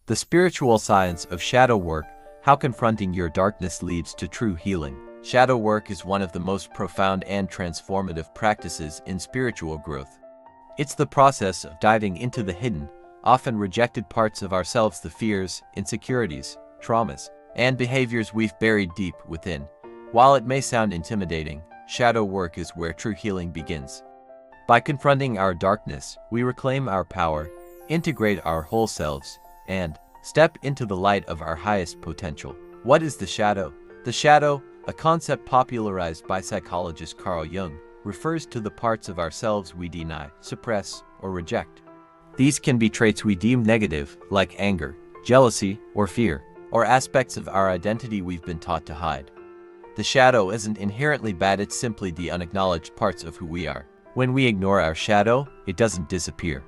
The spiritual science of shadow work, how confronting your darkness leads to true healing. Shadow work is one of the most profound and transformative practices in spiritual growth. It's the process of diving into the hidden, often rejected parts of ourselves, the fears, insecurities, traumas, and behaviors we've buried deep within. While it may sound intimidating, shadow work is where true healing begins. By confronting our darkness, we reclaim our power, integrate our whole selves, and step into the light of our highest potential. What is the shadow? The shadow, a concept popularized by psychologist Carl Jung, refers to the parts of ourselves we deny, suppress, or reject. These can be traits we deem negative, like anger, jealousy, or fear, or aspects of our identity we've been taught to hide. The shadow isn't inherently bad, it's simply the unacknowledged parts of who we are. When we ignore our shadow, it doesn't disappear.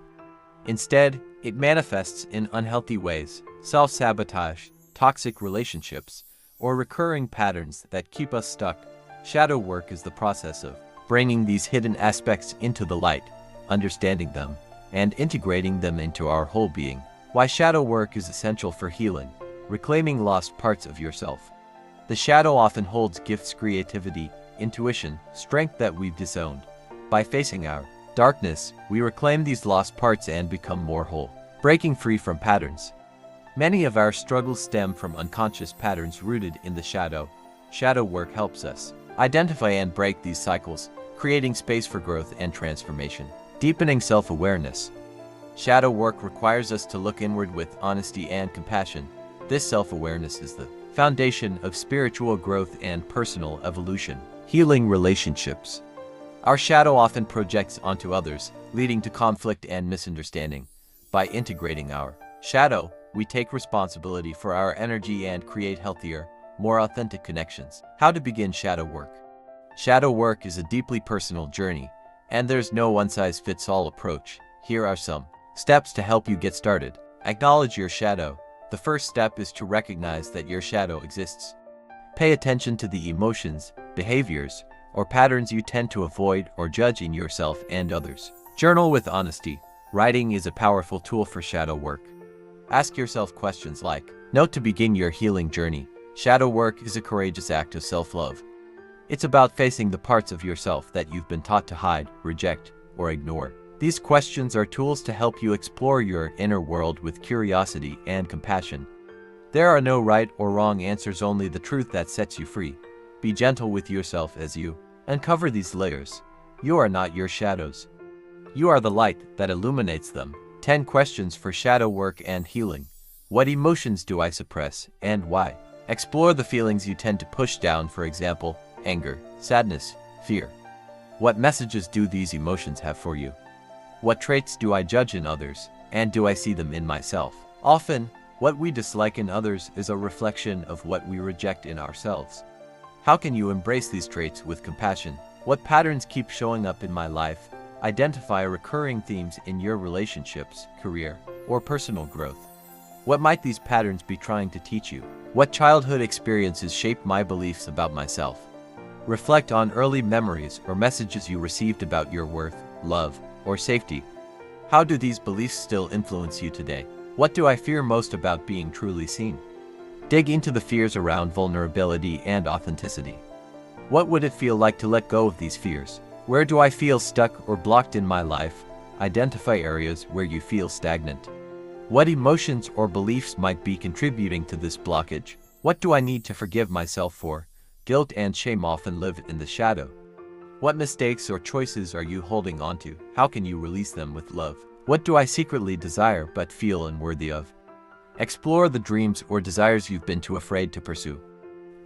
Instead, it manifests in unhealthy ways, self-sabotage, toxic relationships, or recurring patterns that keep us stuck. Shadow work is the process of bringing these hidden aspects into the light, understanding them, and integrating them into our whole being. Why shadow work is essential for healing, reclaiming lost parts of yourself. The shadow often holds gifts, creativity, intuition, strength that we've disowned. By facing our darkness, we reclaim these lost parts and become more whole, breaking free from patterns. Many of our struggles stem from unconscious patterns rooted in the shadow. Shadow work helps us identify and break these cycles, creating space for growth and transformation. Deepening self-awareness. Shadow work requires us to look inward with honesty and compassion. This self-awareness is the foundation of spiritual growth and personal evolution. Healing relationships. Our shadow often projects onto others, leading to conflict and misunderstanding. By integrating our shadow, we take responsibility for our energy and create healthier, more authentic connections. How to begin shadow work. Shadow work is a deeply personal journey, and there's no one-size-fits-all approach. Here are some steps to help you get started. Acknowledge your shadow. The first step is to recognize that your shadow exists. Pay attention to the emotions, behaviors, or patterns you tend to avoid or judge in yourself and others. Journal with honesty. Writing is a powerful tool for shadow work. Ask yourself questions like, note to begin your healing journey. Shadow work is a courageous act of self-love. It's about facing the parts of yourself that you've been taught to hide, reject, or ignore. These questions are tools to help you explore your inner world with curiosity and compassion. There are no right or wrong answers, only the truth that sets you free. Be gentle with yourself as you uncover these layers. You are not your shadows. You are the light that illuminates them. 10 questions for shadow work and healing. What emotions do I suppress, and why? Explore the feelings you tend to push down, for example, anger, sadness, fear. What messages do these emotions have for you? What traits do I judge in others, and do I see them in myself? Often, what we dislike in others is a reflection of what we reject in ourselves. How can you embrace these traits with compassion? What patterns keep showing up in my life? Identify recurring themes in your relationships, career, or personal growth. What might these patterns be trying to teach you? What childhood experiences shape my beliefs about myself? Reflect on early memories or messages you received about your worth, love, or safety. How do these beliefs still influence you today? What do I fear most about being truly seen? Dig into the fears around vulnerability and authenticity. What would it feel like to let go of these fears? Where do I feel stuck or blocked in my life? Identify areas where you feel stagnant. What emotions or beliefs might be contributing to this blockage? What do I need to forgive myself for? Guilt and shame often live in the shadow. What mistakes or choices are you holding onto? How can you release them with love? What do I secretly desire but feel unworthy of? Explore the dreams or desires you've been too afraid to pursue.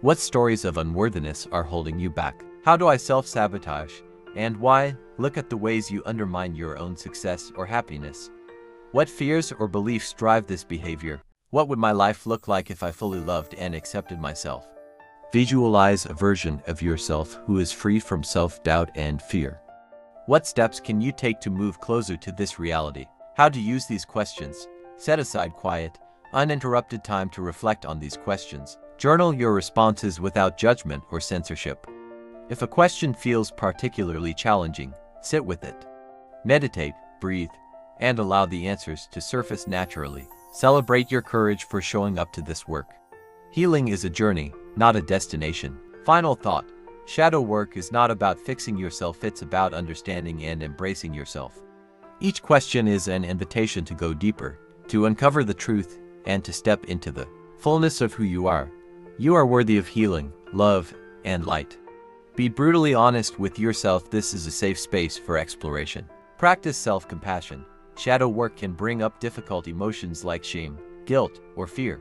What stories of unworthiness are holding you back? How do I self-sabotage, and why? Look at the ways you undermine your own success or happiness. What fears or beliefs drive this behavior? What would my life look like if I fully loved and accepted myself? Visualize a version of yourself who is free from self-doubt and fear. What steps can you take to move closer to this reality? How to use these questions? Set aside quiet, uninterrupted time to reflect on these questions. Journal your responses without judgment or censorship. If a question feels particularly challenging, sit with it. Meditate, breathe, and allow the answers to surface naturally. Celebrate your courage for showing up to this work. Healing is a journey, not a destination. Final thought. Shadow work is not about fixing yourself, it's about understanding and embracing yourself. Each question is an invitation to go deeper, to uncover the truth, and to step into the fullness of who you are. You are worthy of healing, love, and light. Be brutally honest with yourself. This is a safe space for exploration. Practice self-compassion. Shadow work can bring up difficult emotions like shame, guilt, or fear.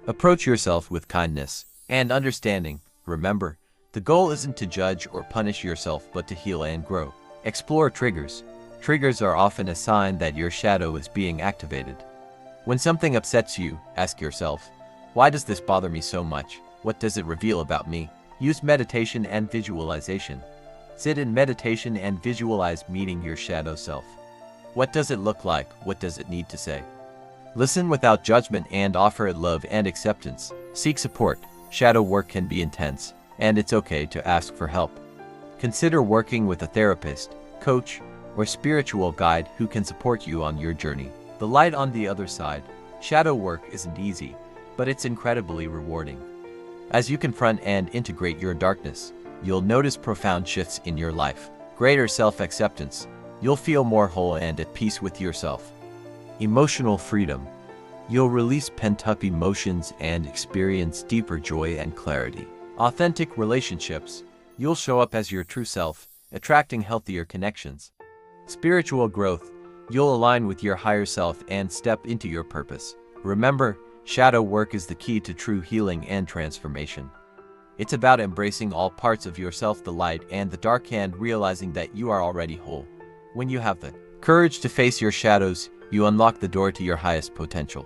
Approach yourself with kindness and understanding. Remember, the goal isn't to judge or punish yourself, but to heal and grow. Explore triggers. Triggers are often a sign that your shadow is being activated. When something upsets you, ask yourself, why does this bother me so much? What does it reveal about me? Use meditation and visualization. Sit in meditation and visualize meeting your shadow self. What does it look like? What does it need to say? Listen without judgment and offer it love and acceptance. Seek support. Shadow work can be intense, and it's okay to ask for help. Consider working with a therapist, coach, or spiritual guide who can support you on your journey. The light on the other side. Shadow work isn't easy, but it's incredibly rewarding. As you confront and integrate your darkness, you'll notice profound shifts in your life. Greater self-acceptance. You'll feel more whole and at peace with yourself. Emotional freedom. You'll release pent-up emotions and experience deeper joy and clarity. Authentic relationships. You'll show up as your true self, attracting healthier connections. Spiritual growth. You'll align with your higher self and step into your purpose. Remember, shadow work is the key to true healing and transformation. It's about embracing all parts of yourself, the light and the dark, and realizing that you are already whole. When you have the courage to face your shadows, you unlock the door to your highest potential.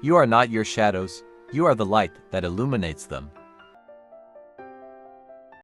You are not your shadows, you are the light that illuminates them.